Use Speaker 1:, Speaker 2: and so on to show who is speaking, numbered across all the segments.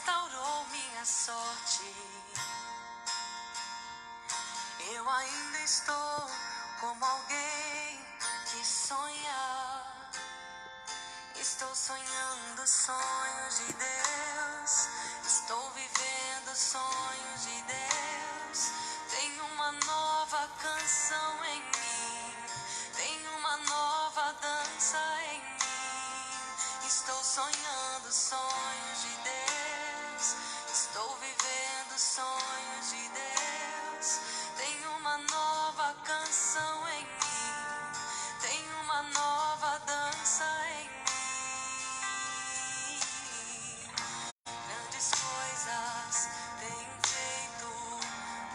Speaker 1: restaurou minha sorte. Eu ainda estou como alguém que sonha. Estou sonhando sonhos de Deus. Estou vivendo sonhos de Deus. Tem uma nova canção em mim. Tem uma nova dança em mim. Estou sonhando sonhos de Deus. Estou vivendo sonhos de Deus. Tem uma nova canção em mim. Tem uma nova dança em mim. Grandes coisas tem feito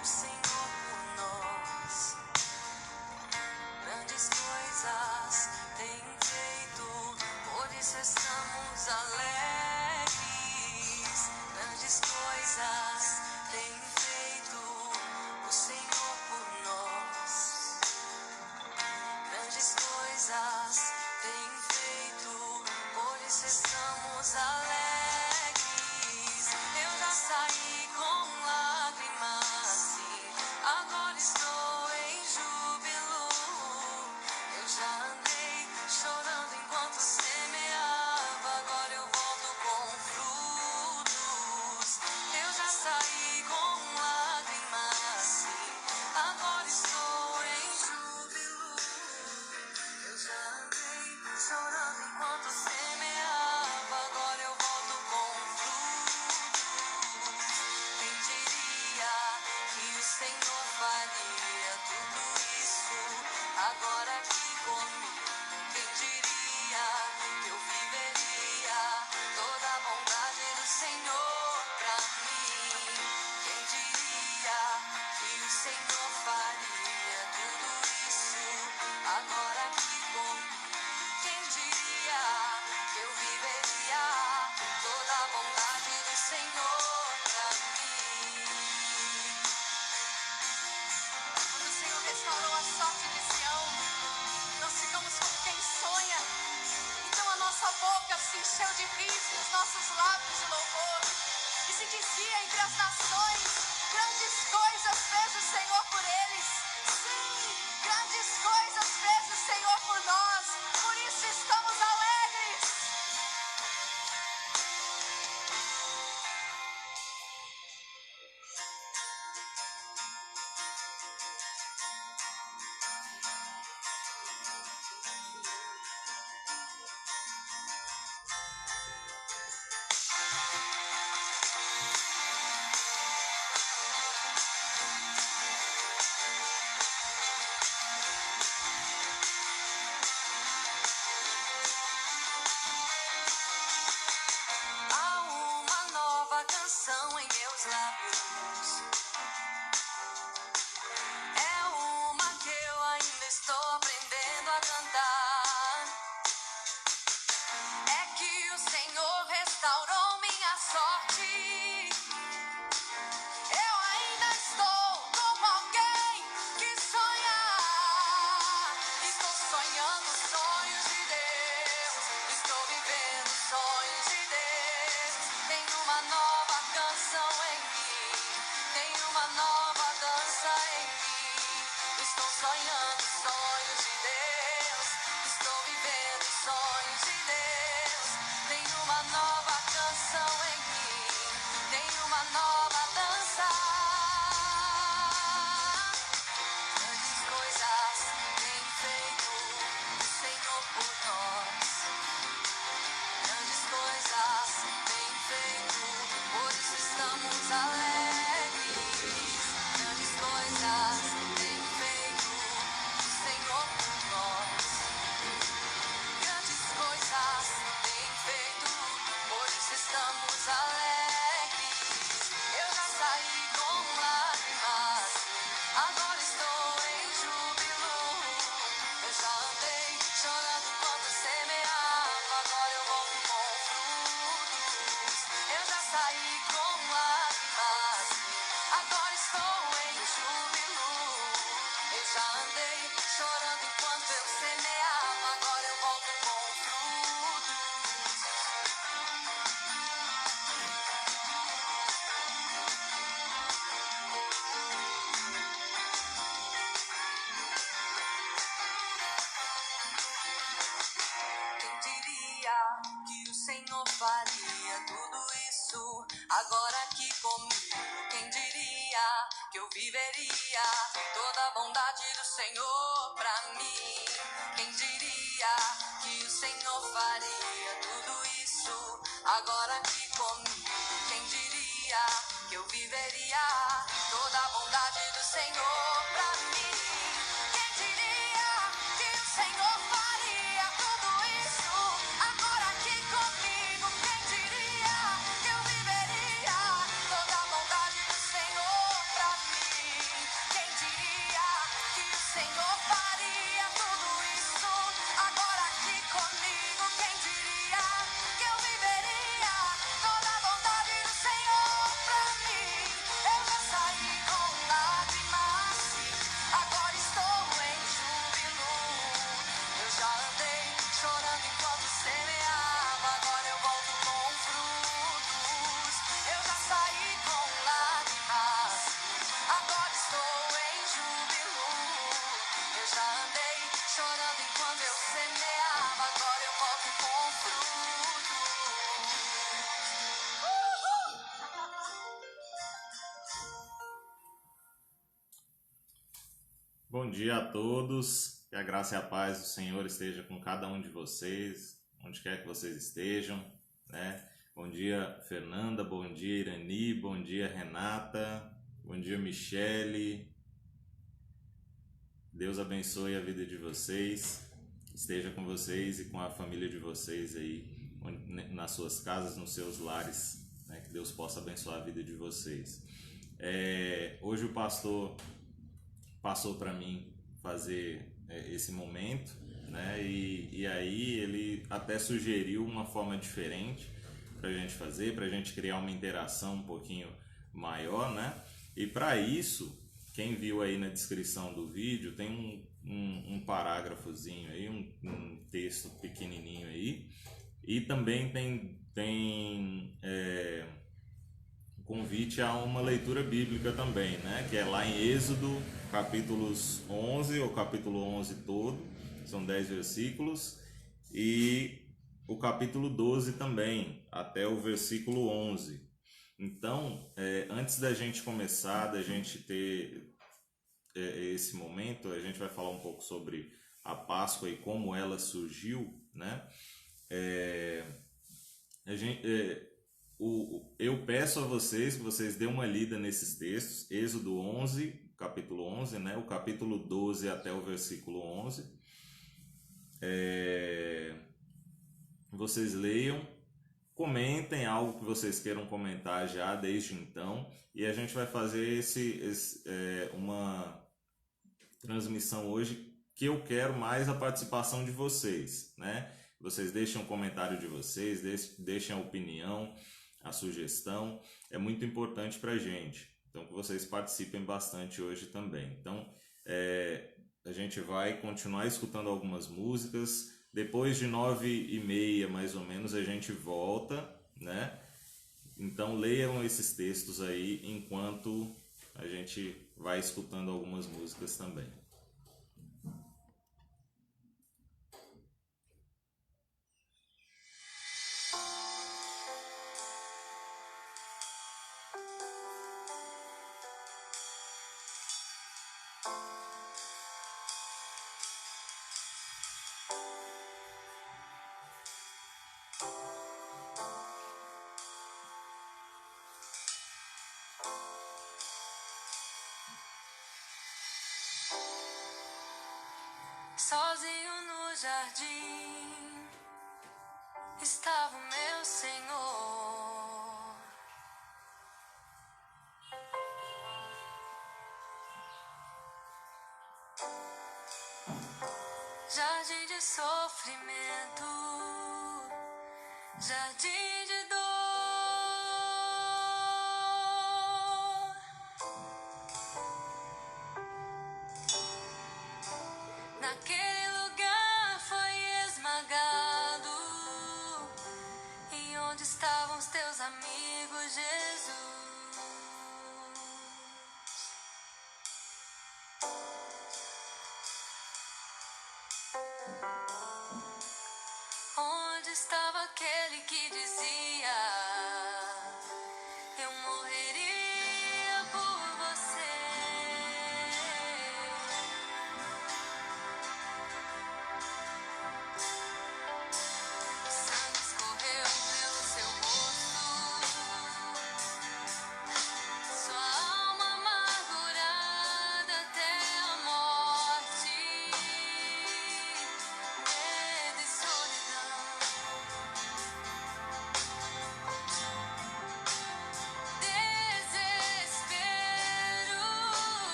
Speaker 1: o Senhor por nós. Grandes coisas tem feito, por isso estamos alegres. Grandes coisas tem feito o Senhor por nós. Grandes coisas tem feito, por isso estamos alegres. Eu já saí com lágrimas, sim, agora estou em júbilo. Eu já andei chorando enquanto semeava, agora eu volto com frutos. Eu já saí com lágrimas, sim, agora estou em júbilo. Eu já andei chorando enquanto semeava, agora eu volto com frutos. Quem diria que o Senhor faria tudo isso agora aqui comigo? Quem diria que eu viveria toda a bondade do Senhor pra mim? Quem diria que o Senhor faria tudo isso agora aqui comigo? Quem diria que eu viveria toda a bondade do Senhor pra mim? Quando o Senhor restaurou a sorte de Sião, nós ficamos como quem sonha. Então a nossa boca se encheu de riso, os nossos lábios de louvor. E se dizia entre as nações: grandes coisas fez o Senhor por eles. Sim, grandes coisas fez o Senhor por nós. Por isso estamos alegres. Agora aqui comigo, quem diria que eu viveria toda a bondade do Senhor pra mim? Quem diria que o Senhor faria tudo isso? Agora aqui comigo, quem diria que eu viveria toda a bondade do Senhor pra mim? Quem diria que o Senhor faria tudo isso? Agora aqui comigo, quem diria que eu viveria toda a bondade do Senhor pra mim? Quem diria que o Senhor faria tudo isso? Agora aqui comigo, quem diria que eu viveria toda a bondade do Senhor pra mim? Eu já saí com lágrimas, agora estou em júbilo. Eu já andei chorando enquanto semeava, agora eu volto com frutos. Eu já saí com lágrimas, agora estou em júbilo. Eu já andei chorando enquanto eu semeava, agora eu volto com frutos.
Speaker 2: Bom dia a todos, que a graça e a paz do Senhor esteja com cada um de vocês, onde quer que vocês estejam, né? Bom dia, Fernanda, bom dia, Irani, bom dia, Renata, bom dia, Michele. Deus abençoe a vida de vocês, esteja com vocês e com a família de vocês aí, nas suas casas, nos seus lares, né? Que Deus possa abençoar a vida de vocês. Hoje o pastor passou para mim fazer esse momento, né? E aí ele até sugeriu uma forma diferente para a gente fazer, para a gente criar uma interação um pouquinho maior, né? E para isso, quem viu aí na descrição do vídeo, tem um parágrafozinho aí, um texto pequenininho aí, e também tem convite a uma leitura bíblica também, né? Que é lá em Êxodo, capítulos 11, ou capítulo 11 todo, são 10 versículos, e o capítulo 12 também, até o versículo 11. Então, antes da gente começar, da gente ter esse momento, a gente vai falar um pouco sobre a Páscoa e como ela surgiu, né? Eu peço a vocês que vocês dêem uma lida nesses textos, Êxodo 11, capítulo 11, né? O capítulo 12 até o versículo 11. Vocês leiam, comentem algo que vocês queiram comentar já desde então, e a gente vai fazer uma transmissão hoje que eu quero mais a participação de vocês, né? Vocês deixem um comentário de vocês, deixem a opinião, a sugestão, é muito importante para a gente. Então, que vocês participem bastante hoje também. Então, a gente vai continuar escutando algumas músicas. Depois de 9h30, mais ou menos, a gente volta, né? Então, leiam esses textos aí enquanto a gente vai escutando algumas músicas também.
Speaker 1: Sozinho no jardim estava o meu Senhor. Jardim de sofrimento, jardim de dor. Naquele lugar foi esmagado. E onde estavam os teus amigos, Jesus? Onde estava aquele que dizia: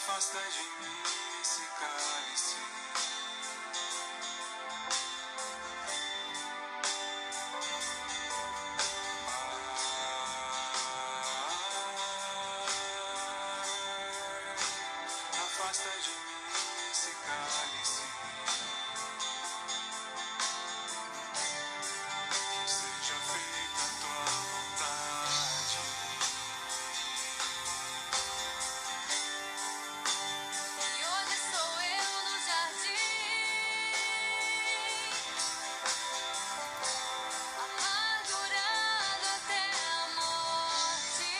Speaker 1: Afasta de mim esse cálice. Afasta de mim esse cálice. Que seja feita a tua vontade. E hoje sou eu no jardim, amargurado até a morte.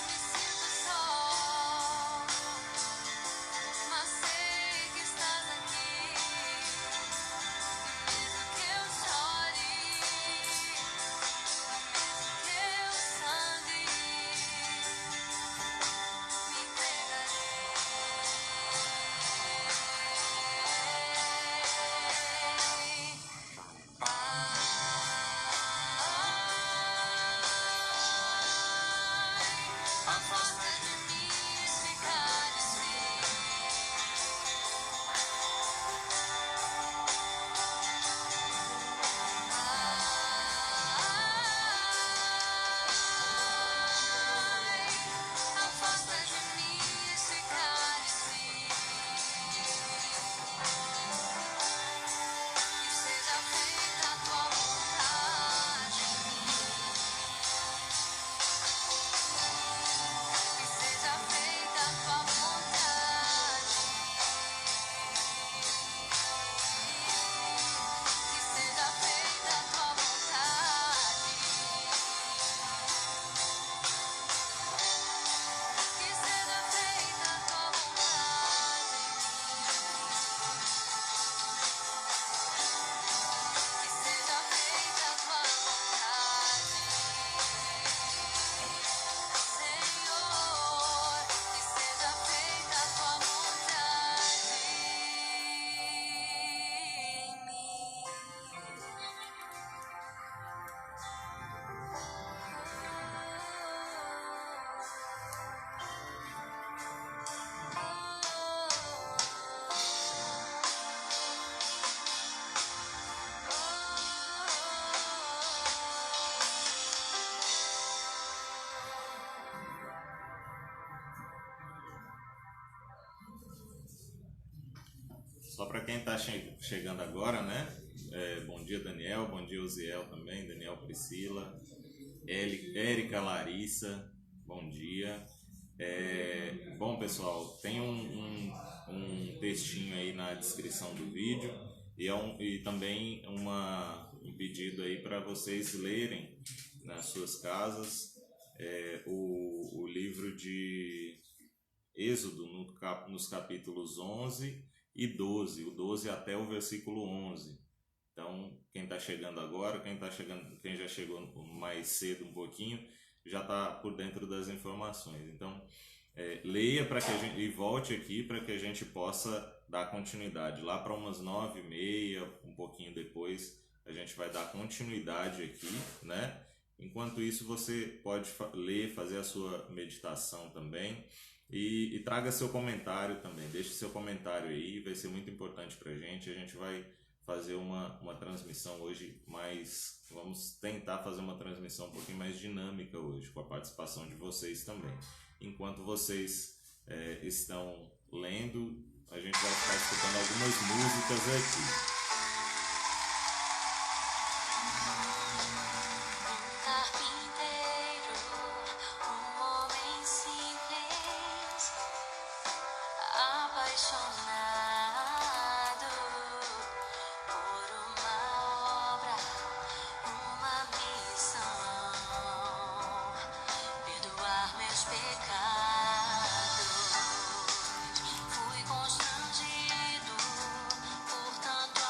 Speaker 1: Me sinto só, mas sei que estás aqui. E mesmo que eu chore, mesmo que eu sangre, me entregarei. Afasta de mim esse cálice. Afasta de mim esse cálice. Que seja feita a tua vontade. Que seja feita a tua vontade. Que seja feita a tua vontade. Que seja feita a tua vontade. Que seja feita a tua vontade. Senhor, que seja feita a tua vontade em mim.
Speaker 2: Só para quem está chegando agora, né? Bom dia, Daniel. Bom dia, Oziel também. Daniel, Priscila. Érica, Larissa. Bom dia. Bom, pessoal, tem um textinho aí na descrição do vídeo e também um pedido aí para vocês lerem nas suas casas o livro de Êxodo nos capítulos 11 e 12, o 12 até o versículo 11. Então, quem está chegando agora, quem já chegou mais cedo um pouquinho, já está por dentro das informações. Então, leia para que a gente e volte aqui para que a gente possa dar continuidade. Lá para umas 9h30, um pouquinho depois, a gente vai dar continuidade aqui, né? Enquanto isso, você pode ler, fazer a sua meditação também. E traga seu comentário também, deixe seu comentário aí, vai ser muito importante para a gente vai fazer uma transmissão hoje vamos tentar fazer uma transmissão um pouquinho mais dinâmica hoje, com a participação de vocês também. Enquanto vocês estão lendo, a gente vai ficar escutando algumas músicas aqui.
Speaker 1: Apaixonado por uma obra, uma missão, perdoar meus pecados. Fui constrangido por tanto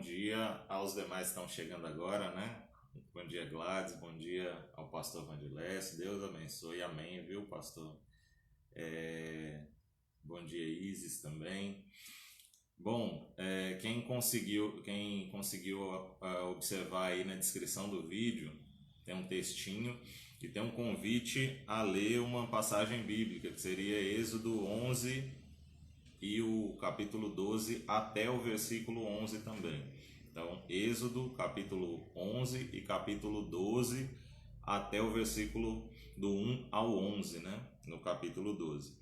Speaker 2: dia aos demais que estão chegando agora, né? Bom dia, Gladys, bom dia ao pastor Vandilés, Deus abençoe, amém, viu, pastor? Bom dia, Isis, também. Bom, quem conseguiu observar aí na descrição do vídeo, tem um textinho e tem um convite a ler uma passagem bíblica, que seria Êxodo 11 e o capítulo 12 até o versículo 11 também. Então, Êxodo, capítulo 11 e capítulo 12 até o versículo do 1 ao 11, né? No capítulo 12.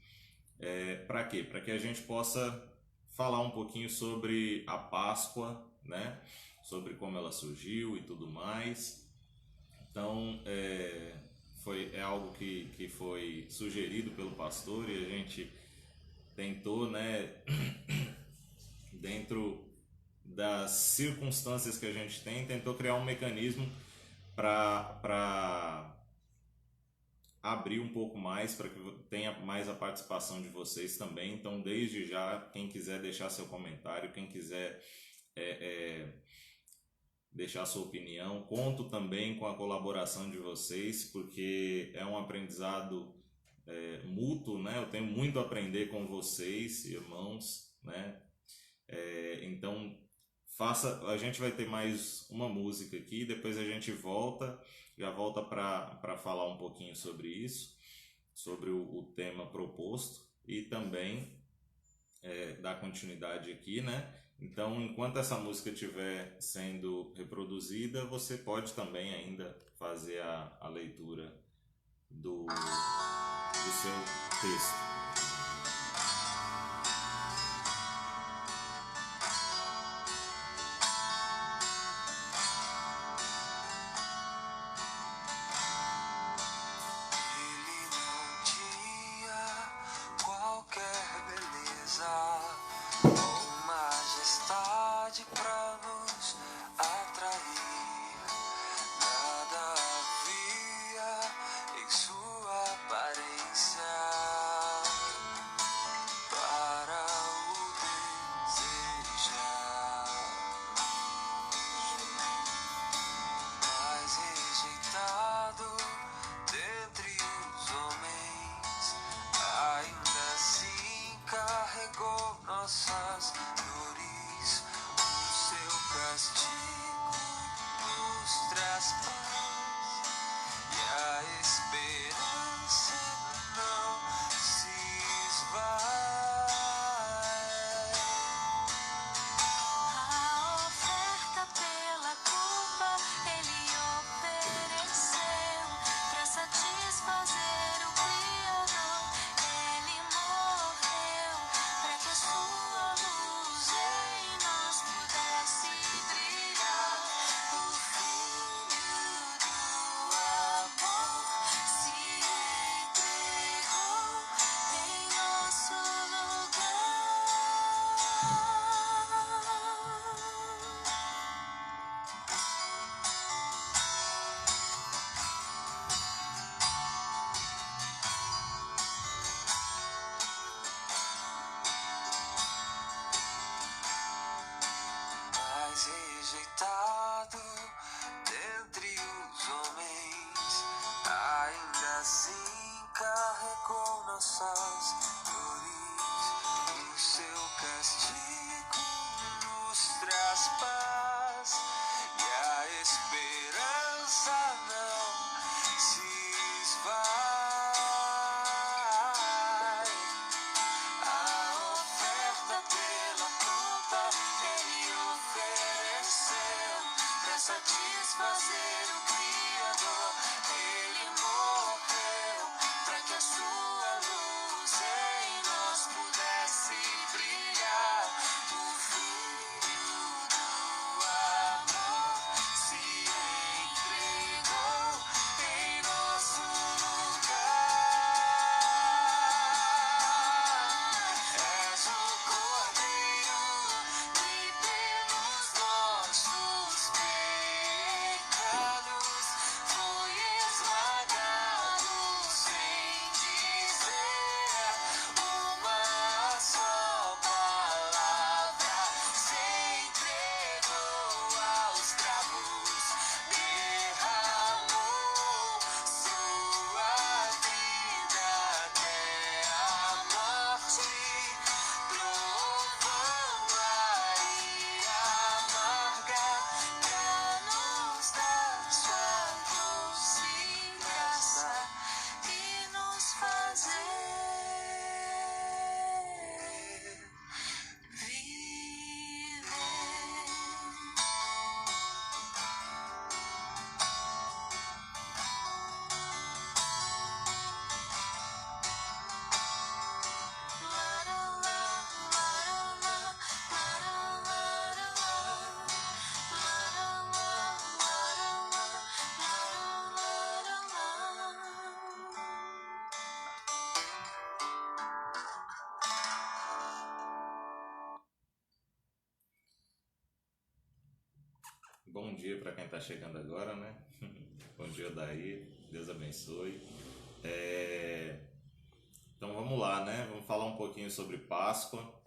Speaker 2: Para quê? Para que a gente possa falar um pouquinho sobre a Páscoa, né? Sobre como ela surgiu e tudo mais. Então, é algo que foi sugerido pelo pastor e a gente tentou, né, dentro das circunstâncias que a gente tem, tentou criar um mecanismo para abrir um pouco mais, para que tenha mais a participação de vocês também. Então, desde já, quem quiser deixar seu comentário, quem quiser deixar sua opinião, conto também com a colaboração de vocês, porque é um aprendizado mútuo, né? Eu tenho muito a aprender com vocês, irmãos, né? Então, a gente vai ter mais uma música aqui, depois a gente já volta para falar um pouquinho sobre isso, sobre o tema proposto e também dar continuidade aqui, né? Então, enquanto essa música estiver sendo reproduzida, você pode também ainda fazer a leitura do seu texto. Bom dia para quem está chegando agora, né? Bom dia, Daí. Deus abençoe. Então vamos lá, né? Vamos falar um pouquinho sobre Páscoa.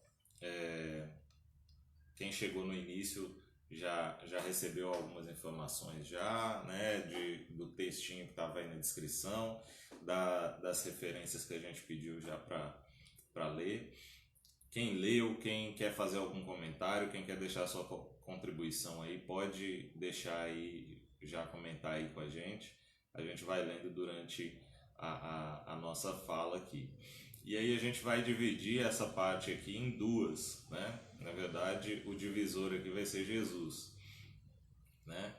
Speaker 2: Quem chegou no início já recebeu algumas informações já, né? Do textinho que estava aí na descrição, das referências que a gente pediu já para ler. Quem leu, quem quer fazer algum comentário, quem quer deixar sua contribuição aí, pode deixar aí, já comentar aí com a gente. A gente vai lendo durante a nossa fala aqui. E aí a gente vai dividir essa parte aqui em duas, né? Na verdade, o divisor aqui vai ser Jesus, né?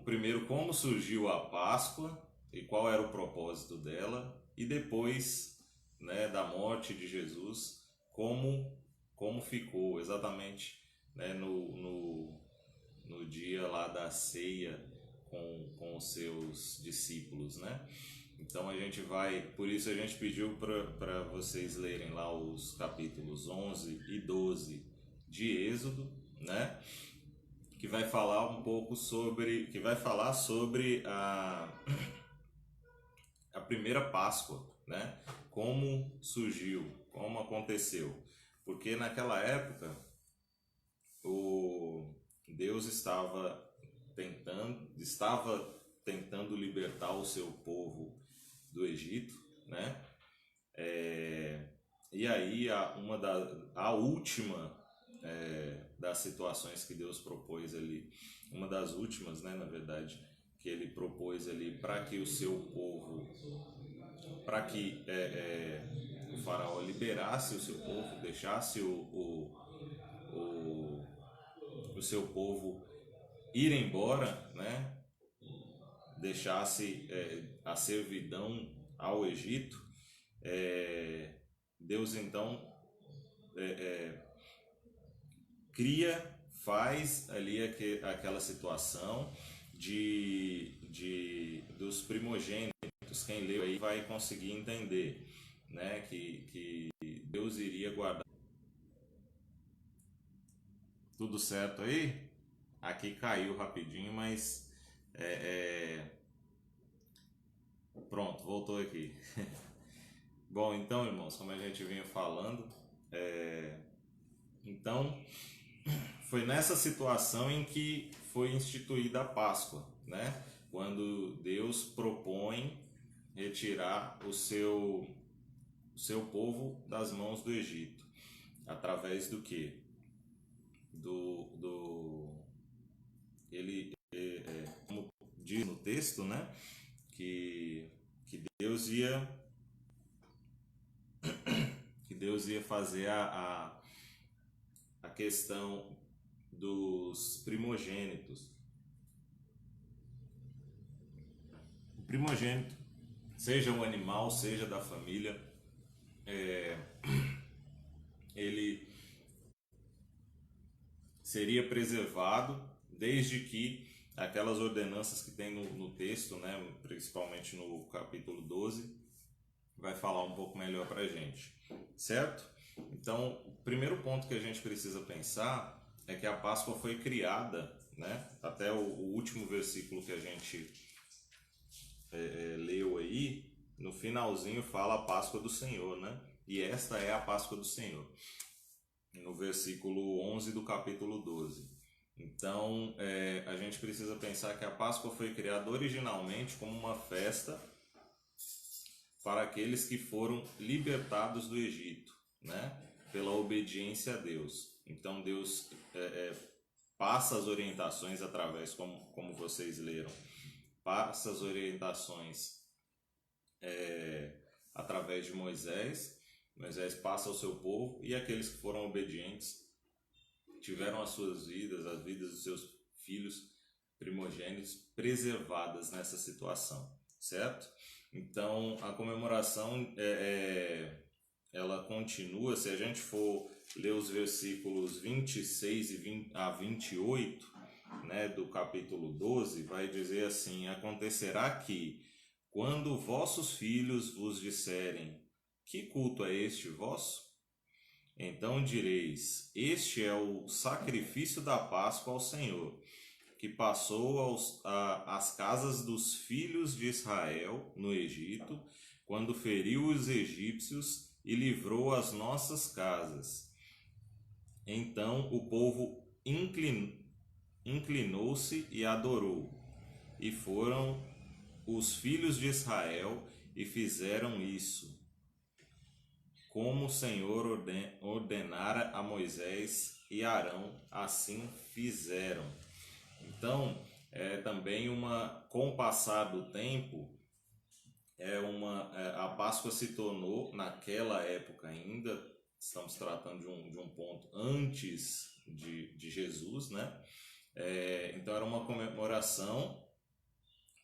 Speaker 2: Primeiro, como surgiu a Páscoa e qual era o propósito dela, e depois, né, da morte de Jesus, como ficou exatamente, né, no dia lá da ceia com os seus discípulos, né? Então a gente vai, por isso a gente pediu para vocês lerem lá os capítulos 11 e 12 de Êxodo, né? Que vai falar um pouco sobre, a primeira Páscoa, né? Como surgiu, como aconteceu. Porque naquela época o Deus estava tentando libertar o seu povo do Egito, né? E aí a última das situações que Deus propôs ali, uma das últimas, né, na verdade, que ele propôs ali para que o seu povo, para que o faraó liberasse o seu povo, deixasse o seu povo ir embora, né, deixasse a servidão ao Egito. Deus então faz ali aquela situação dos primogênitos. Quem leu aí vai conseguir entender, né, que Deus iria guardar. Tudo certo aí? Aqui caiu rapidinho, mas pronto, voltou aqui. Bom, então, irmãos, como a gente vinha falando, então foi nessa situação em que foi instituída a Páscoa, né? Quando Deus propõe retirar o seu povo das mãos do Egito, através do quê? Como diz no texto, né? Que Deus ia fazer a questão dos primogênitos. O primogênito, seja um animal, seja da família, ele seria preservado desde que aquelas ordenanças que tem no texto, né, principalmente no capítulo 12, vai falar um pouco melhor para a gente, certo? Então, o primeiro ponto que a gente precisa pensar é que a Páscoa foi criada, né? Até o último versículo que a gente leu aí, no finalzinho fala a Páscoa do Senhor, né? E esta é a Páscoa do Senhor, no versículo 11 do capítulo 12. Então, a gente precisa pensar que a Páscoa foi criada originalmente como uma festa para aqueles que foram libertados do Egito, né? Pela obediência a Deus. Então Deus passa as orientações através, como vocês leram, passa as orientações através de Moisés. Moisés passa ao seu povo, e aqueles que foram obedientes tiveram as suas vidas, as vidas dos seus filhos primogênitos preservadas nessa situação, certo? Então, a comemoração, ela continua. Se a gente for ler os versículos 26 a 28, né, do capítulo 12, vai dizer assim: acontecerá que, quando vossos filhos vos disserem: que culto é este vosso? Então direis: este é o sacrifício da Páscoa ao Senhor, que passou às casas dos filhos de Israel no Egito, quando feriu os egípcios e livrou as nossas casas. Então o povo inclinou-se e adorou, e foram os filhos de Israel e fizeram isso, como o Senhor ordenara a Moisés e Arão, assim fizeram. Então, também com o passar do tempo, a Páscoa se tornou, naquela época ainda, estamos tratando de um ponto antes de Jesus, né? Então era uma comemoração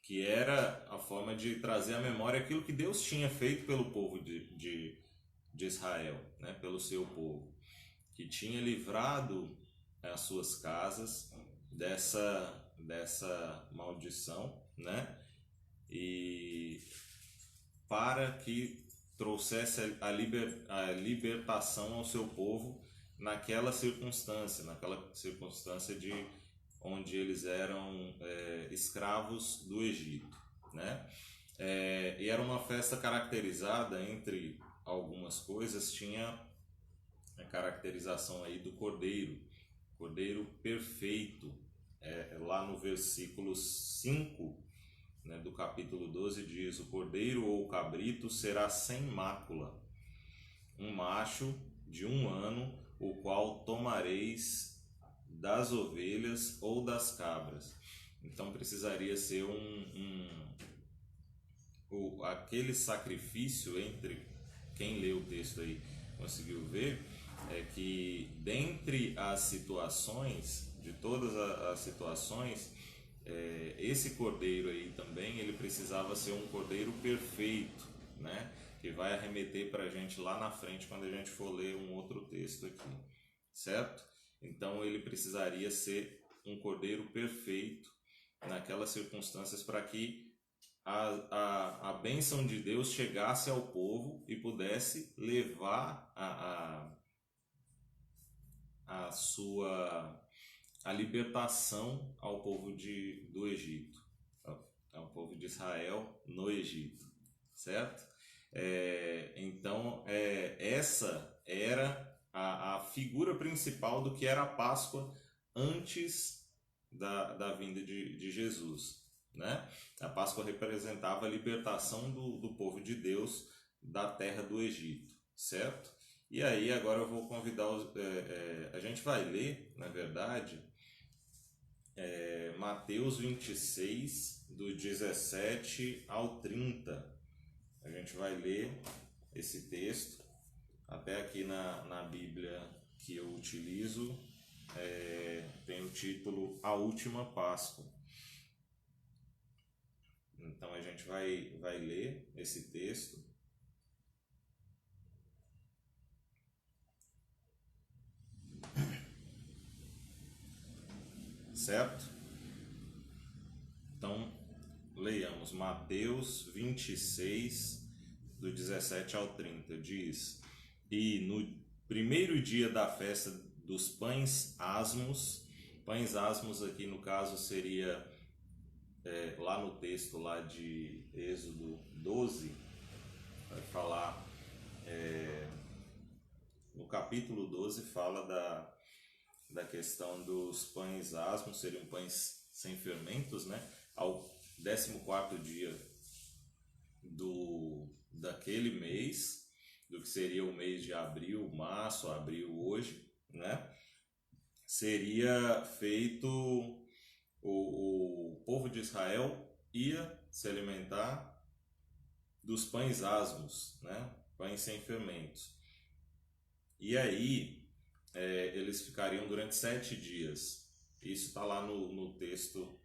Speaker 2: que era a forma de trazer à memória aquilo que Deus tinha feito pelo povo de Israel, né? Pelo seu povo, que tinha livrado as suas casas dessa maldição, né? E para que trouxesse a libertação ao seu povo naquela circunstância de onde eles eram escravos do Egito, né? E era uma festa caracterizada, entre algumas coisas, tinha a caracterização aí do cordeiro perfeito. Lá no versículo 5, né, do capítulo 12 diz: o cordeiro ou o cabrito será sem mácula, um macho de 1 ano, o qual tomareis das ovelhas ou das cabras. Então precisaria ser aquele sacrifício. Entre quem lê o texto aí conseguiu ver, que dentre as situações, de todas as situações, esse cordeiro aí também, ele precisava ser um cordeiro perfeito, né? Que vai arremeter para a gente lá na frente quando a gente for ler um outro texto aqui, certo? Então ele precisaria ser um cordeiro perfeito naquelas circunstâncias, para que a bênção de Deus chegasse ao povo e pudesse levar a libertação ao povo do Egito, ao povo de Israel no Egito, certo? Então essa era a figura principal do que era a Páscoa antes da vinda de Jesus, né? A Páscoa representava a libertação do povo de Deus da terra do Egito, certo? E aí agora eu vou convidar a gente vai ler, na verdade, Mateus 26, do 17 ao 30. A gente vai ler esse texto. Até aqui na Bíblia que eu utilizo, tem o título A Última Páscoa. Então a gente vai ler esse texto. Certo? Então, leiamos Mateus 26, do 17 ao 30. Diz: e no primeiro dia da festa dos pães asmos aqui no caso seria, lá no texto lá de Êxodo 12, vai falar, no capítulo 12 fala da questão dos pães asmos, seriam pães sem fermentos, né? Ao 14º dia daquele mês, do que seria o mês de abril, março, abril hoje, né? Seria feito, o povo de Israel ia se alimentar dos pães asmos, né? Pães sem fermentos. E aí eles ficariam durante 7 dias. Isso está lá no texto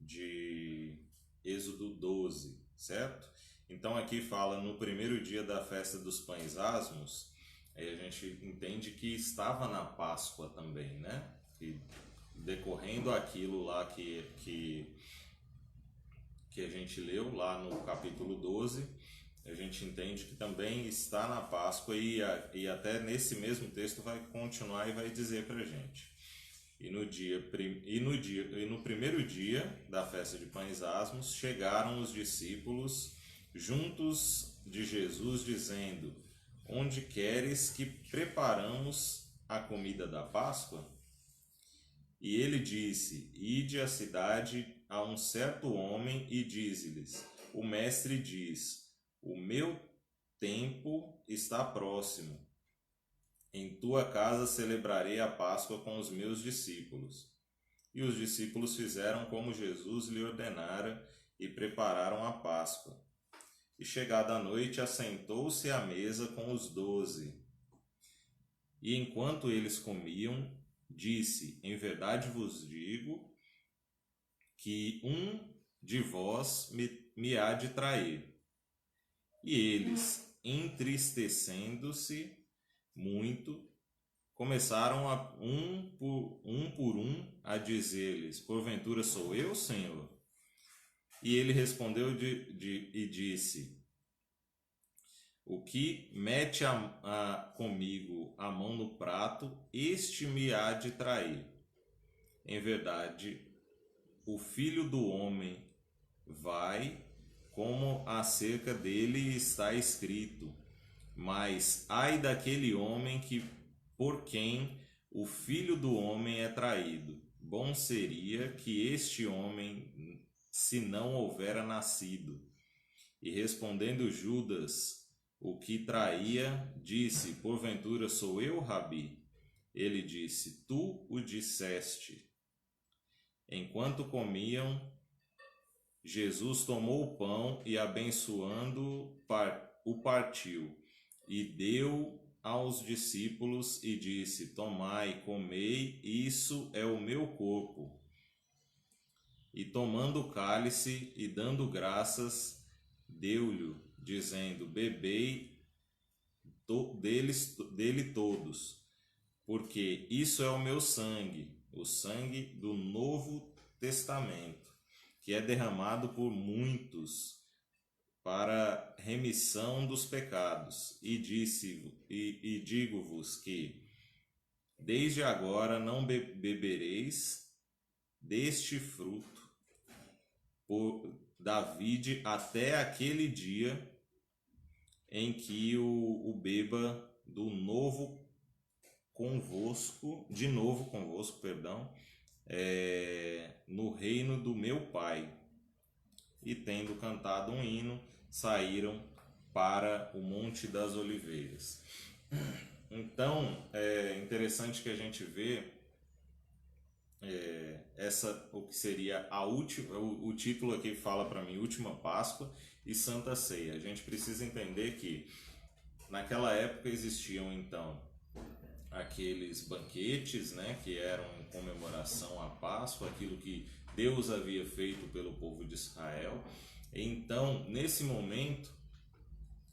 Speaker 2: de Êxodo 12, certo? Então aqui fala no primeiro dia da festa dos pães asmos, aí a gente entende que estava na Páscoa também, né? E decorrendo aquilo lá que a gente leu lá no capítulo 12, a gente entende que também está na Páscoa e até nesse mesmo texto vai continuar e vai dizer para a gente. E no primeiro dia da festa de Pães Asmos, chegaram os discípulos juntos de Jesus, dizendo: Onde queres que preparamos a comida da Páscoa? E ele disse: Ide à cidade a um certo homem e dize-lhes: O mestre diz: O meu tempo está próximo. Em tua casa celebrarei a Páscoa com os meus discípulos. E os discípulos fizeram como Jesus lhe ordenara e prepararam a Páscoa. E chegada a noite, assentou-se à mesa com os 12. E enquanto eles comiam, disse: Em verdade vos digo que um de vós me há de trair. E eles, entristecendo-se muito, começaram um por um a dizer-lhes: Porventura sou eu, Senhor? E ele respondeu e disse: O que mete comigo a mão no prato, este me há de trair. Em verdade, o Filho do Homem vai, como acerca dele está escrito. Mas ai daquele homem por quem o Filho do Homem é traído. Bom seria que este homem, se não houvera nascido. E respondendo Judas, o que traía, disse: Porventura sou eu, Rabi? Ele disse: Tu o disseste. Enquanto comiam, Jesus tomou o pão e, abençoando, o partiu e deu aos discípulos e disse: Tomai, comei, isso é o meu corpo. E tomando o cálice e dando graças, deu-lhe, dizendo: Bebei dele todos, porque isso é o meu sangue, o sangue do Novo Testamento, que é derramado por muitos para remissão dos pecados. E digo-vos que desde agora não bebereis deste fruto da vide até aquele dia em que o beba de novo convosco, no reino do meu Pai. E tendo cantado um hino, saíram para o Monte das Oliveiras. Então, é interessante que a gente vê o que seria a última, o título aqui fala para mim, Última Páscoa e Santa Ceia. A gente precisa entender que naquela época existiam então aqueles banquetes, né, que eram em comemoração à Páscoa, aquilo que Deus havia feito pelo povo de Israel. Então, nesse momento,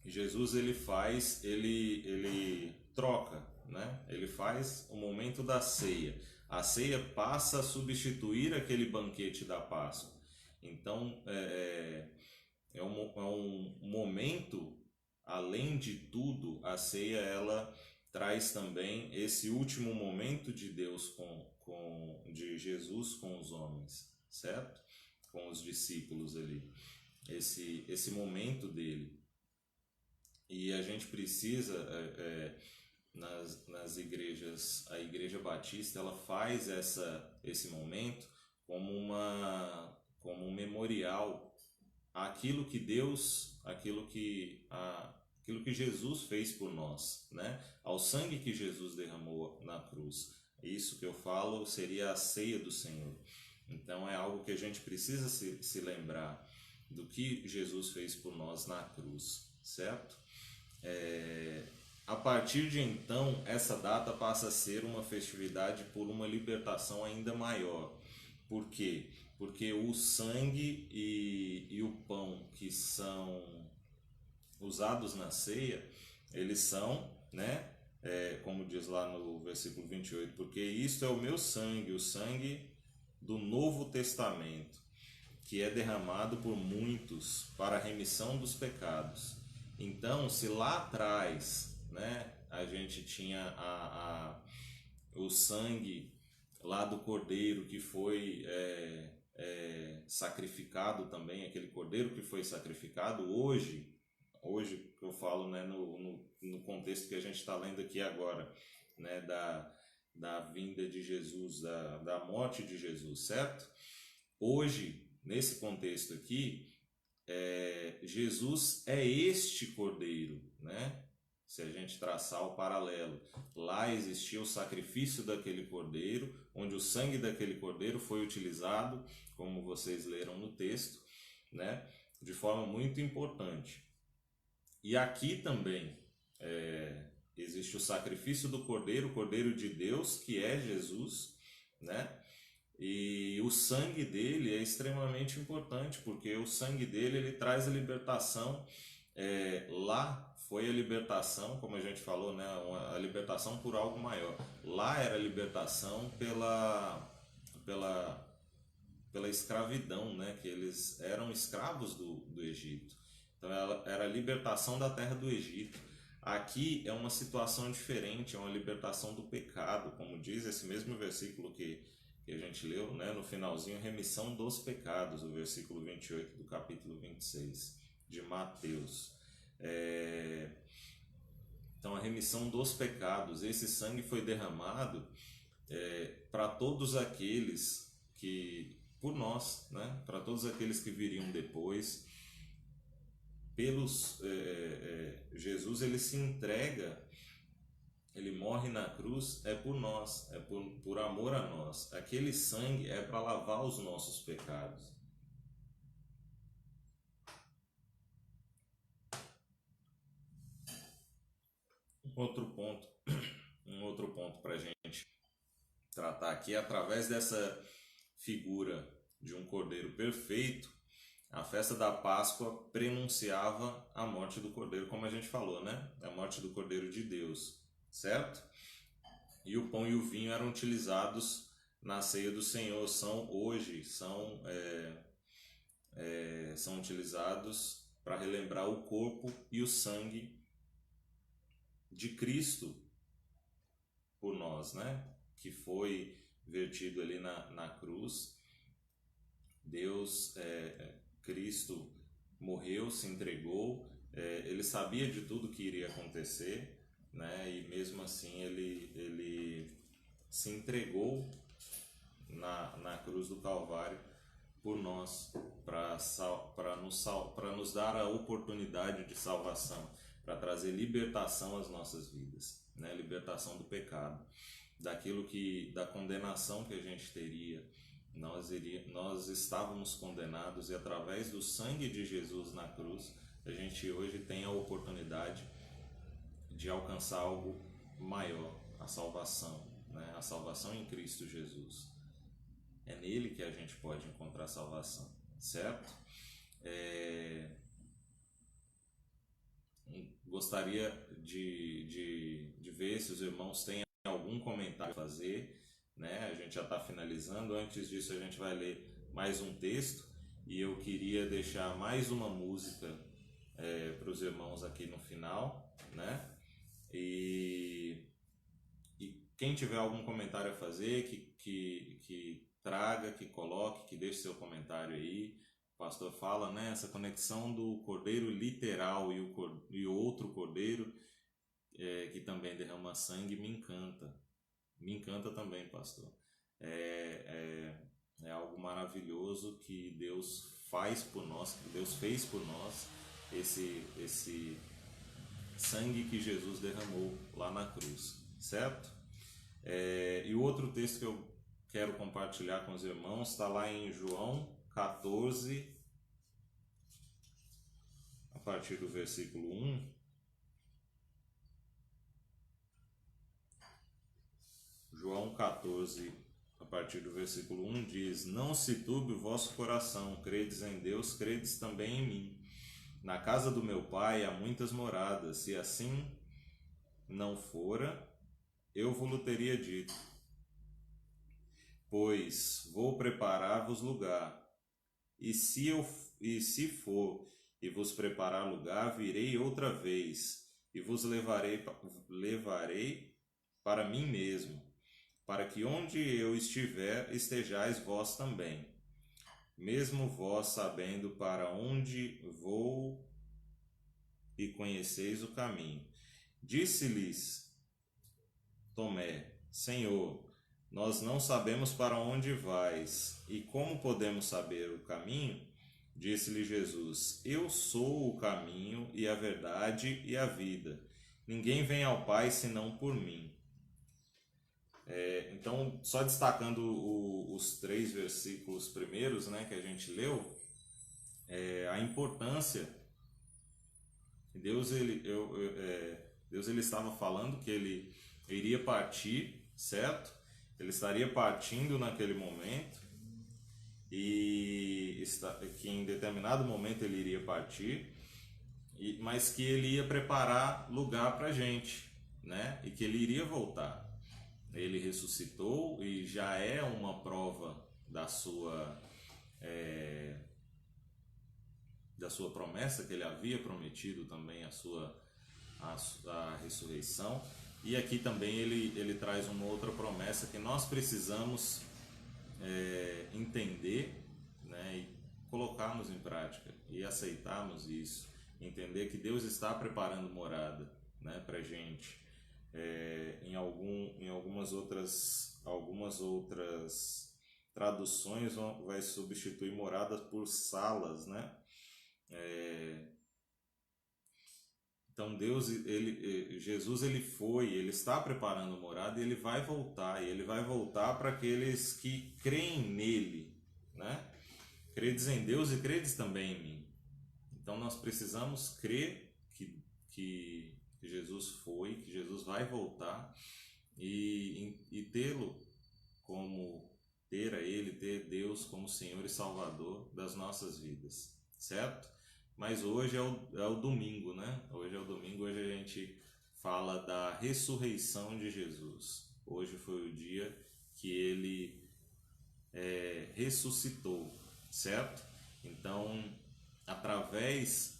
Speaker 2: Jesus ele troca, né? Ele faz o momento da ceia. A ceia passa a substituir aquele banquete da Páscoa. Então, é um momento, além de tudo, a ceia ela traz também esse último momento de Deus de Jesus com os homens, certo? Com os discípulos ali, esse momento dele. E a gente precisa, nas igrejas, a Igreja Batista, ela faz esse momento como um memorial àquilo que Deus, aquilo que Jesus fez por nós, né? Ao sangue que Jesus derramou na cruz. Isso que eu falo seria a ceia do Senhor. Então é algo que a gente precisa se lembrar do que Jesus fez por nós na cruz, certo? A partir de então, essa data passa a ser uma festividade por uma libertação ainda maior. Por quê? Porque o sangue e o pão que são usados na ceia, eles são, né? Como diz lá no versículo 28, porque isto é o meu sangue, o sangue do Novo Testamento, que é derramado por muitos para a remissão dos pecados. Então, se lá atrás, né, a gente tinha o sangue lá do cordeiro que foi sacrificado também, aquele cordeiro que foi sacrificado, hoje que eu falo, né, no contexto que a gente está lendo aqui agora, né, da vinda de Jesus, da morte de Jesus, certo? Hoje, nesse contexto aqui, Jesus é este cordeiro, né? Se a gente traçar o paralelo, lá existia o sacrifício daquele cordeiro, onde o sangue daquele cordeiro foi utilizado, como vocês leram no texto, né? De forma muito importante. E aqui também existe o sacrifício do cordeiro, o cordeiro de Deus, que é Jesus, né? E o sangue dele é extremamente importante, porque o sangue dele ele traz a libertação. Lá foi a libertação, como a gente falou, né? A libertação por algo maior. Lá era a libertação pela escravidão, né? Que eles eram escravos do Egito. Então era a libertação da terra do Egito. Aqui é uma situação diferente, é uma libertação do pecado, como diz esse mesmo versículo que a gente leu, né, no finalzinho, remissão dos pecados, o versículo 28 do capítulo 26 de Mateus. Então, a remissão dos pecados, esse sangue foi derramado para todos aqueles que, por nós, né, para todos aqueles que viriam depois. Jesus ele se entrega, ele morre na cruz, é por nós, é por amor a nós. Aquele sangue é para lavar os nossos pecados. Um outro ponto para a gente tratar aqui, através dessa figura de um cordeiro perfeito, a festa da Páscoa prenunciava a morte do cordeiro, como a gente falou, né? A morte do cordeiro de Deus, certo? E o pão e o vinho eram utilizados na ceia do Senhor, são utilizados para relembrar o corpo e o sangue de Cristo por nós, né? Que foi vertido ali na cruz. Deus, Cristo morreu, se entregou, ele sabia de tudo que iria acontecer, né? E mesmo assim ele se entregou na cruz do Calvário por nós, para nos dar a oportunidade de salvação, para trazer libertação às nossas vidas, né? Libertação do pecado, da condenação que a gente teria. Nós estávamos condenados, e através do sangue de Jesus na cruz, a gente hoje tem a oportunidade de alcançar algo maior, a salvação, né? A salvação em Cristo Jesus. É nele que a gente pode encontrar salvação, certo? Gostaria de ver se os irmãos têm algum comentário a fazer, né? A gente já está finalizando. Antes disso, a gente vai ler mais um texto, e eu queria deixar mais uma música para os irmãos aqui no final, né? E quem tiver algum comentário a fazer, que traga, que coloque, que deixe seu comentário aí. O pastor fala, né? Essa conexão do cordeiro literal e o outro cordeiro que também derrama sangue me encanta. Me encanta também, pastor. É algo maravilhoso que Deus faz por nós, que Deus fez por nós, esse sangue que Jesus derramou lá na cruz, certo? E o outro texto que eu quero compartilhar com os irmãos está lá em João 14, a partir do versículo 1. João 14, a partir do versículo 1 diz: Não se turbe o vosso coração, credes em Deus, credes também em mim. Na casa do meu Pai há muitas moradas, se assim não fora, eu vos teria dito. Pois vou preparar-vos lugar. E se for e vos preparar lugar, virei outra vez e vos levarei para mim mesmo, para que onde eu estiver, estejais vós também, mesmo vós sabendo para onde vou e conheceis o caminho. Disse-lhes Tomé: Senhor, nós não sabemos para onde vais, e como podemos saber o caminho? Disse-lhe Jesus: Eu sou o caminho e a verdade e a vida. Ninguém vem ao Pai senão por mim. Então, só destacando os 3 versículos primeiros, né, que a gente leu, a importância. Deus ele estava falando que ele iria partir, certo? Ele estaria partindo naquele momento, e que em determinado momento ele iria partir, mas que ele ia preparar lugar para a gente, né? E que ele iria voltar. Ele ressuscitou e já é uma prova da sua promessa, que ele havia prometido também a ressurreição. E aqui também ele traz uma outra promessa que nós precisamos entender, né, e colocarmos em prática e aceitarmos isso, entender que Deus está preparando morada, né, para a gente. Em algumas outras traduções vai substituir moradas por salas, né? Então Jesus ele está preparando morada, e ele vai voltar para aqueles que creem nele, né? Credes em Deus e credes também em mim. Então nós precisamos crer que Jesus foi, que Jesus vai voltar, e tê-lo como ter Deus como Senhor e Salvador das nossas vidas, certo? Mas hoje é o domingo, né? Hoje a gente fala da ressurreição de Jesus. Hoje foi o dia que ele ressuscitou, certo? Então, através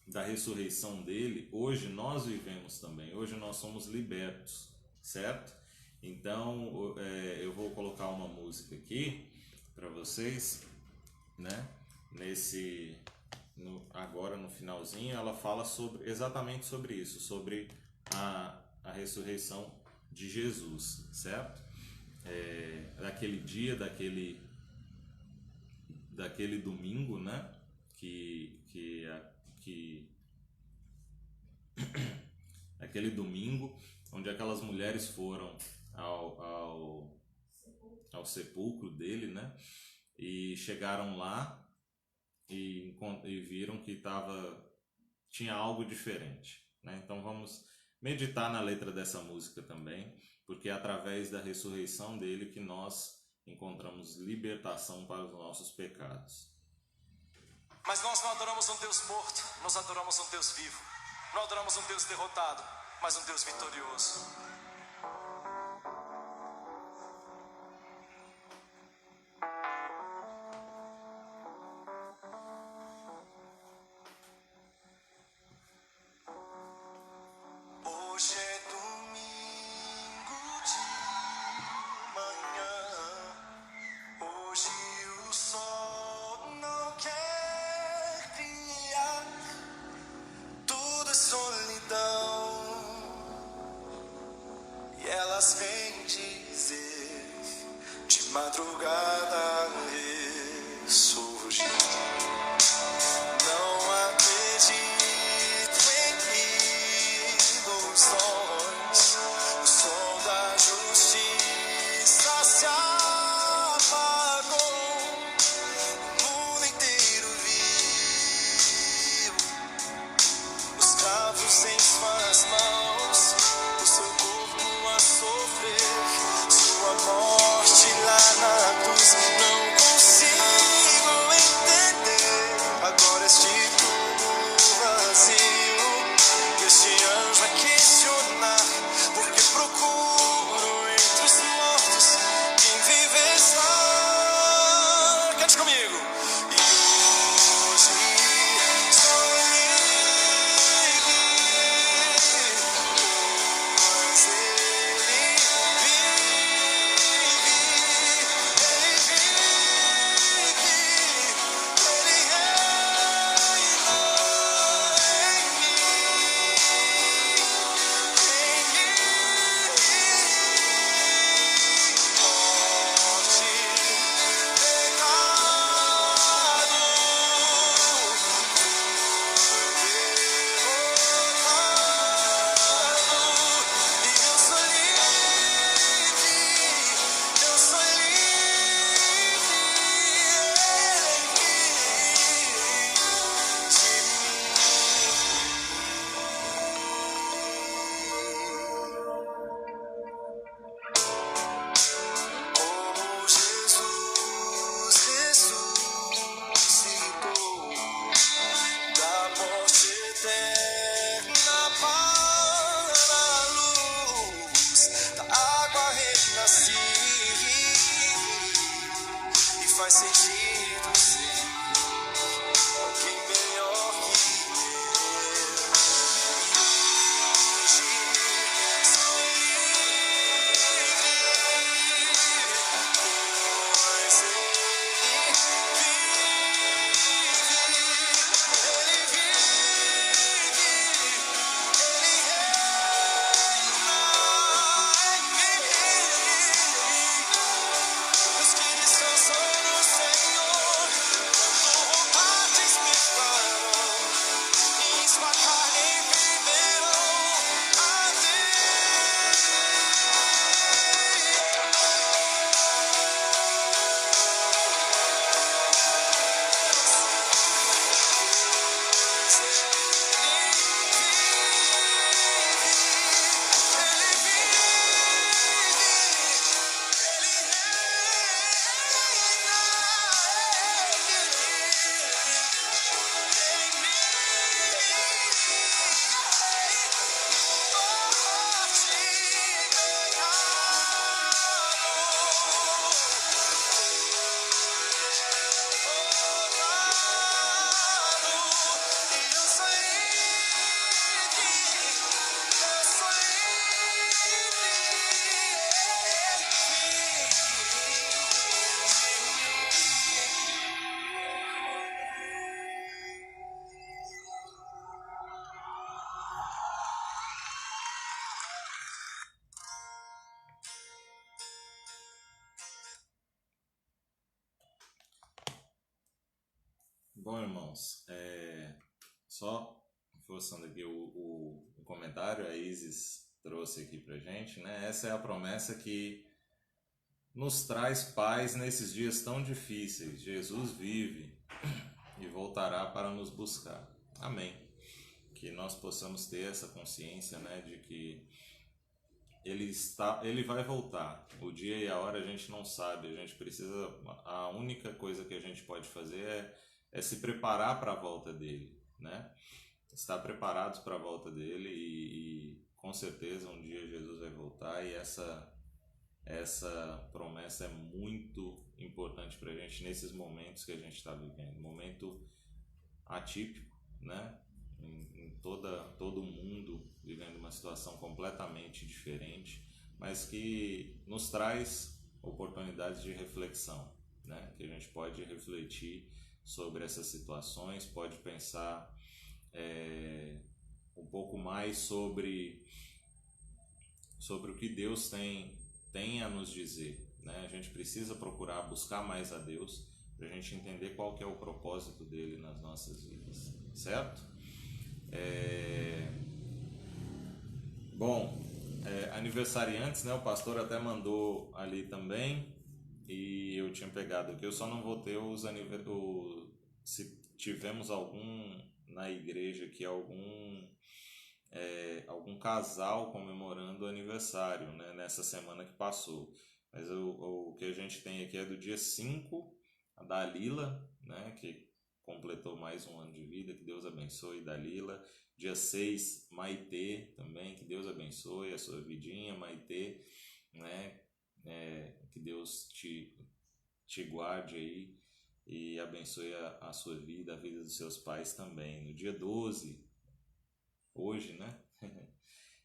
Speaker 2: da ressurreição dele, hoje nós vivemos também, hoje nós somos libertos, certo? Então, eu vou colocar uma música aqui para vocês, né? Agora no finalzinho, ela fala exatamente sobre isso, sobre a ressurreição de Jesus, certo? Daquele dia, daquele domingo, né? Aquele domingo onde aquelas mulheres foram ao sepulcro dele, né? E chegaram lá e viram que tinha algo diferente, né? Então vamos meditar na letra dessa música também, porque é através da ressurreição dele que nós encontramos libertação para os nossos pecados.
Speaker 3: Mas nós não adoramos um Deus morto, nós adoramos um Deus vivo. Não adoramos um Deus derrotado, mas um Deus vitorioso. Hoje é domingo de manhã. Hoje o sol não quer brilhar. Tudo é solidão. E elas vêm dizer: de madrugada ressurgiu. Não acredito em ilusões. O sol da justiça se apagou. O mundo inteiro viu os cravos em suas mãos, o seu corpo a sofrer, sua morte lá na cruz. Não consigo faz sentido ser alguém melhor que eu. Hoje sou livre, pois os que descansam no Senhor, quando roupados me farão, em sua carne viverão a
Speaker 2: Bom, irmãos, só forçando aqui o comentário, a Isis trouxe aqui pra gente, né? Essa é a promessa que nos traz paz nesses dias tão difíceis. Jesus vive e voltará para nos buscar. Amém. Que nós possamos ter essa consciência, né, de que ele vai voltar. O dia e a hora a gente não sabe, a gente precisa, a única coisa que a gente pode fazer é se preparar para a volta dele, né? Estar preparados para a volta dele e com certeza um dia Jesus vai voltar e essa promessa é muito importante para a gente nesses momentos que a gente está vivendo. Momento atípico, né? Em todo mundo vivendo uma situação completamente diferente, mas que nos traz oportunidades de reflexão, né? Que a gente pode refletir sobre essas situações, pode pensar um pouco mais sobre o que Deus tem a nos dizer, né? A gente precisa procurar buscar mais a Deus para a gente entender qual que é o propósito dele nas nossas vidas, certo? Bom, aniversariantes, né? O pastor até mandou ali também e eu tinha pegado aqui. Eu só não vou ter se tivemos algum na igreja aqui, algum casal comemorando o aniversário, né? Nessa semana que passou. Mas o que a gente tem aqui é do dia 5, a Dalila, né? Que completou mais um ano de vida, que Deus abençoe, Dalila. Dia 6, Maitê também, que Deus abençoe a sua vidinha, Maitê, né? Que Deus te guarde aí e abençoe a sua vida, a vida dos seus pais também. No dia 12, hoje, né?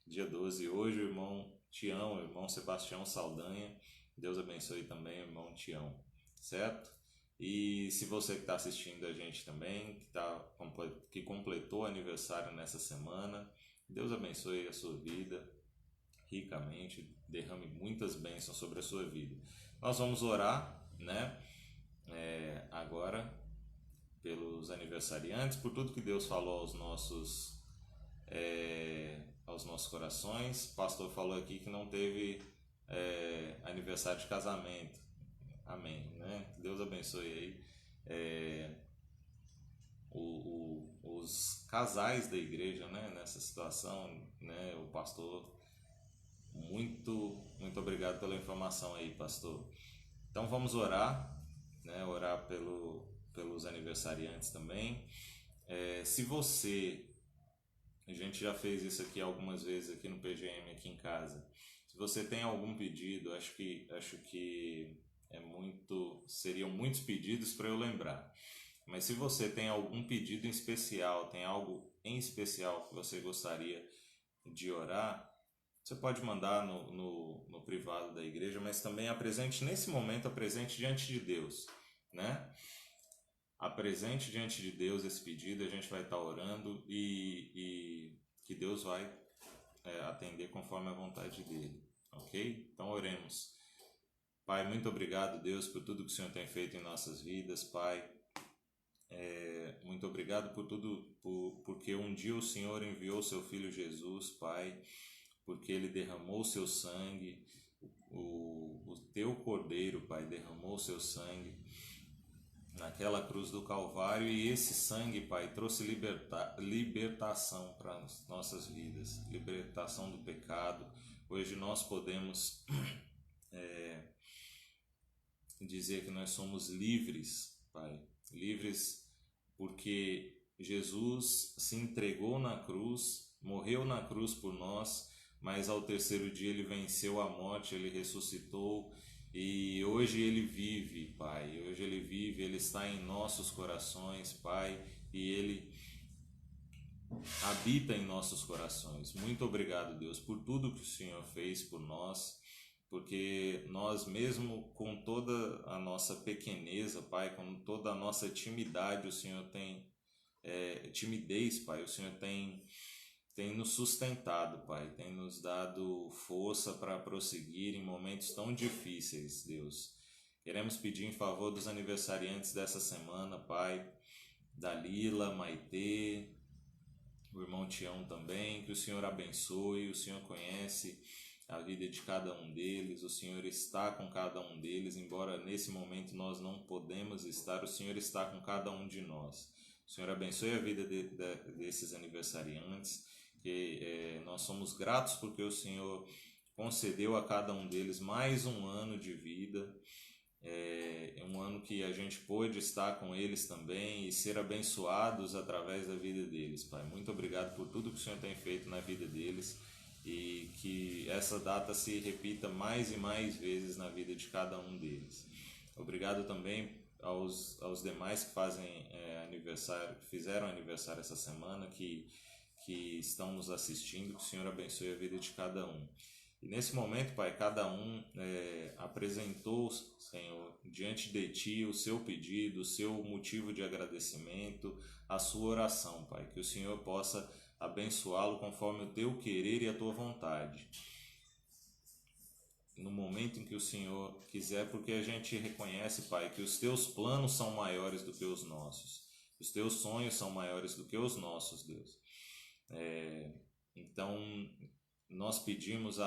Speaker 2: Dia 12, hoje, o irmão Tião, o irmão Sebastião Saldanha, Deus abençoe também o irmão Tião, certo? E se você que está assistindo a gente também, que completou o aniversário nessa semana, Deus abençoe a sua vida ricamente, derrame muitas bênçãos sobre a sua vida. Nós vamos orar, né? Agora, pelos aniversariantes, por tudo que Deus falou aos nossos corações. O pastor falou aqui que não teve aniversário de casamento. Amém, né? Deus abençoe aí os casais da igreja, né? Nessa situação, né? O pastor, muito obrigado pela informação aí, pastor. Então vamos orar, né? Orar pelos aniversariantes também. Se você, a gente já fez isso aqui algumas vezes aqui no PGM, aqui em casa. Se você tem algum pedido, acho que seriam muitos pedidos para eu lembrar. Mas se você tem algum pedido em especial, tem algo em especial que você gostaria de orar, você pode mandar no privado da igreja, mas também apresente nesse momento, apresente diante de Deus, né? Apresente diante de Deus esse pedido, a gente vai estar orando e que Deus vai atender conforme a vontade dele, ok? Então oremos. Pai, muito obrigado, Deus, por tudo que o Senhor tem feito em nossas vidas, Pai. Muito obrigado por tudo, porque um dia o Senhor enviou seu Filho Jesus, Pai, porque Ele derramou seu sangue, o teu Cordeiro, Pai, derramou seu sangue naquela cruz do Calvário, e esse sangue, Pai, trouxe libertação para as nossas vidas, libertação do pecado. Hoje nós podemos dizer que nós somos livres, Pai, livres porque Jesus se entregou na cruz, morreu na cruz por nós, mas ao terceiro dia ele venceu a morte, ele ressuscitou e hoje ele vive, Pai. Hoje ele vive, ele está em nossos corações, Pai, e ele habita em nossos corações. Muito obrigado, Deus, por tudo que o Senhor fez por nós, porque nós mesmo com toda a nossa pequeneza, Pai, com toda a nossa timidez, o Senhor tem timidez, Pai, o Senhor tem nos sustentado, Pai, tem nos dado força para prosseguir em momentos tão difíceis, Deus. Queremos pedir em favor dos aniversariantes dessa semana, Pai, Dalila, Maitê, o irmão Tião também, que o Senhor abençoe, o Senhor conhece a vida de cada um deles, o Senhor está com cada um deles, embora nesse momento nós não podemos estar, o Senhor está com cada um de nós. O Senhor abençoe a vida desses aniversariantes, que nós somos gratos porque o Senhor concedeu a cada um deles mais um ano de vida, um ano que a gente pôde estar com eles também e ser abençoados através da vida deles, Pai. Muito obrigado por tudo que o Senhor tem feito na vida deles e que essa data se repita mais e mais vezes na vida de cada um deles. Obrigado também aos demais que fazem aniversário, que fizeram aniversário essa semana, que estão nos assistindo, que o Senhor abençoe a vida de cada um. E nesse momento, Pai, cada um apresentou, Senhor, diante de Ti o seu pedido, o seu motivo de agradecimento, a sua oração, Pai, que o Senhor possa abençoá-lo conforme o Teu querer e a Tua vontade. No momento em que o Senhor quiser, porque a gente reconhece, Pai, que os Teus planos são maiores do que os nossos, os Teus sonhos são maiores do que os nossos, Deus. Então, nós pedimos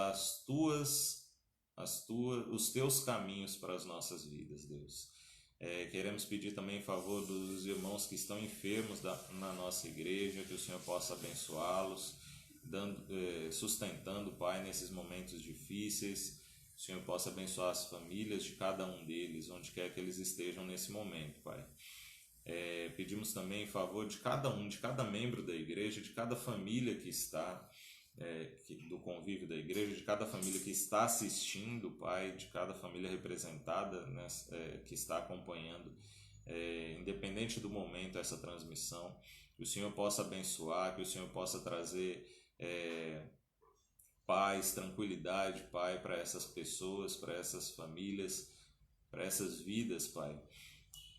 Speaker 2: os Teus caminhos para as nossas vidas, Deus. Queremos pedir também em favor dos irmãos que estão enfermos na nossa igreja, que o Senhor possa abençoá-los, sustentando, Pai, nesses momentos difíceis. O Senhor possa abençoar as famílias de cada um deles, onde quer que eles estejam nesse momento, Pai. Pedimos também em favor de cada membro da igreja, de cada família que está, do convívio da igreja, de cada família que está assistindo, Pai, de cada família representada, né, que está acompanhando, independente do momento, essa transmissão, que o Senhor possa abençoar, que o Senhor possa trazer paz, tranquilidade, Pai, para essas pessoas, para essas famílias, para essas vidas, Pai.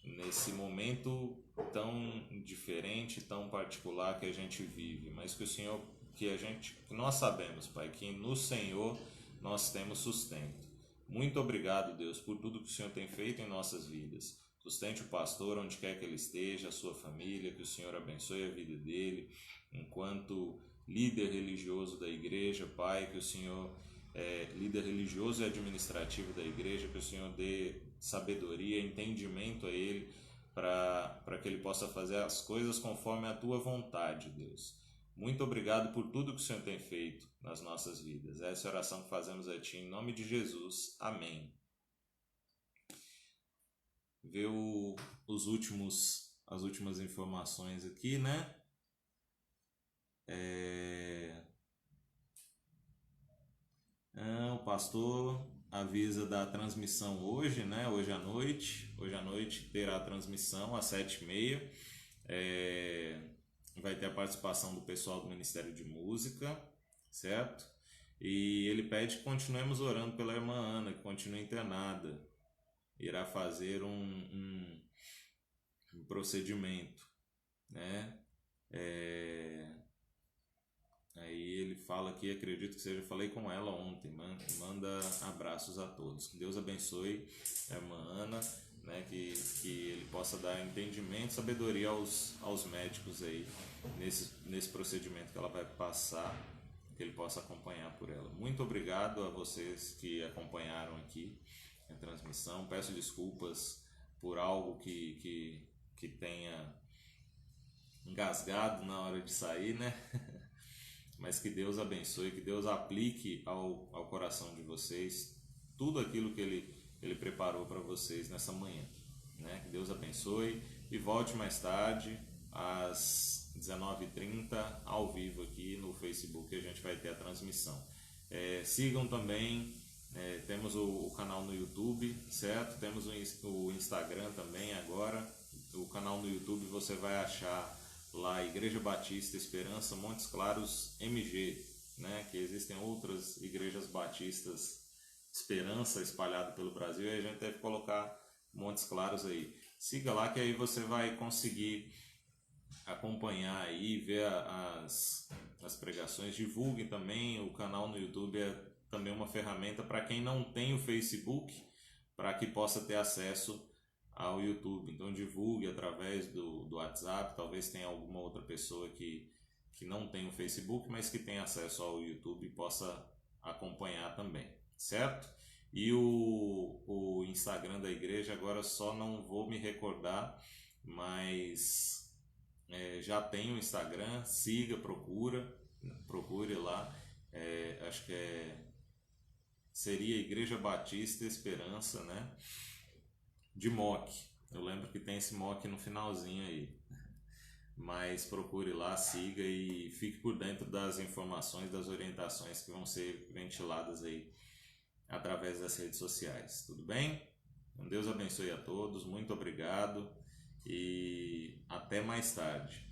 Speaker 2: Nesse momento tão diferente, tão particular que a gente vive, mas que o Senhor, que nós sabemos, Pai, que no Senhor nós temos sustento. Muito obrigado, Deus, por tudo que o Senhor tem feito em nossas vidas. Sustente o pastor onde quer que ele esteja, a sua família, que o Senhor abençoe a vida dele, enquanto líder religioso da igreja, Pai, que o Senhor líder religioso e administrativo da igreja, que o Senhor dê sabedoria, entendimento a ele, para que ele possa fazer as coisas conforme a Tua vontade, Deus. Muito obrigado por tudo que o Senhor tem feito nas nossas vidas. Essa é a oração que fazemos a Ti, em nome de Jesus. Amém. Ver as últimas informações aqui, né? O pastor avisa da transmissão hoje, né? Hoje à noite. Hoje à noite terá a transmissão às 7h30. Vai ter a participação do pessoal do Ministério de Música, certo? E ele pede que continuemos orando pela irmã Ana, que continue internada. Irá fazer um procedimento, né? Aí ele fala aqui, acredito que seja, falei com ela ontem, manda abraços a todos. Que Deus abençoe a irmã Ana, né? Que ele possa dar entendimento, sabedoria aos médicos aí, nesse procedimento que ela vai passar, que ele possa acompanhar por ela. Muito obrigado a vocês que acompanharam aqui a transmissão. Peço desculpas por algo que tenha engasgado na hora de sair, né? Mas que Deus abençoe, que Deus aplique ao coração de vocês tudo aquilo que Ele preparou para vocês nessa manhã, né? Que Deus abençoe e volte mais tarde às 19h30 ao vivo aqui no Facebook, a gente vai ter a transmissão. Sigam também, temos o canal no YouTube, certo? Temos o Instagram também agora. O canal no YouTube você vai achar lá Igreja Batista Esperança Montes Claros MG, né? Que existem outras igrejas batistas Esperança espalhadas pelo Brasil, e a gente deve colocar Montes Claros aí. Siga lá que aí você vai conseguir acompanhar aí, ver as pregações. Divulgue também, o canal no YouTube é também uma ferramenta para quem não tem o Facebook, para que possa ter acesso ao YouTube. Então divulgue através do WhatsApp. Talvez tenha alguma outra pessoa que não tem o Facebook, mas que tem acesso ao YouTube e possa acompanhar também, certo? E o Instagram da igreja, agora só não vou me recordar, mas já tem o Instagram. Siga, procure lá. Acho que seria Igreja Batista Esperança, né? De Moc. Eu lembro que tem esse Moc no finalzinho aí. Mas procure lá, siga e fique por dentro das informações, das orientações que vão ser ventiladas aí através das redes sociais. Tudo bem? Deus abençoe a todos, muito obrigado e até mais tarde.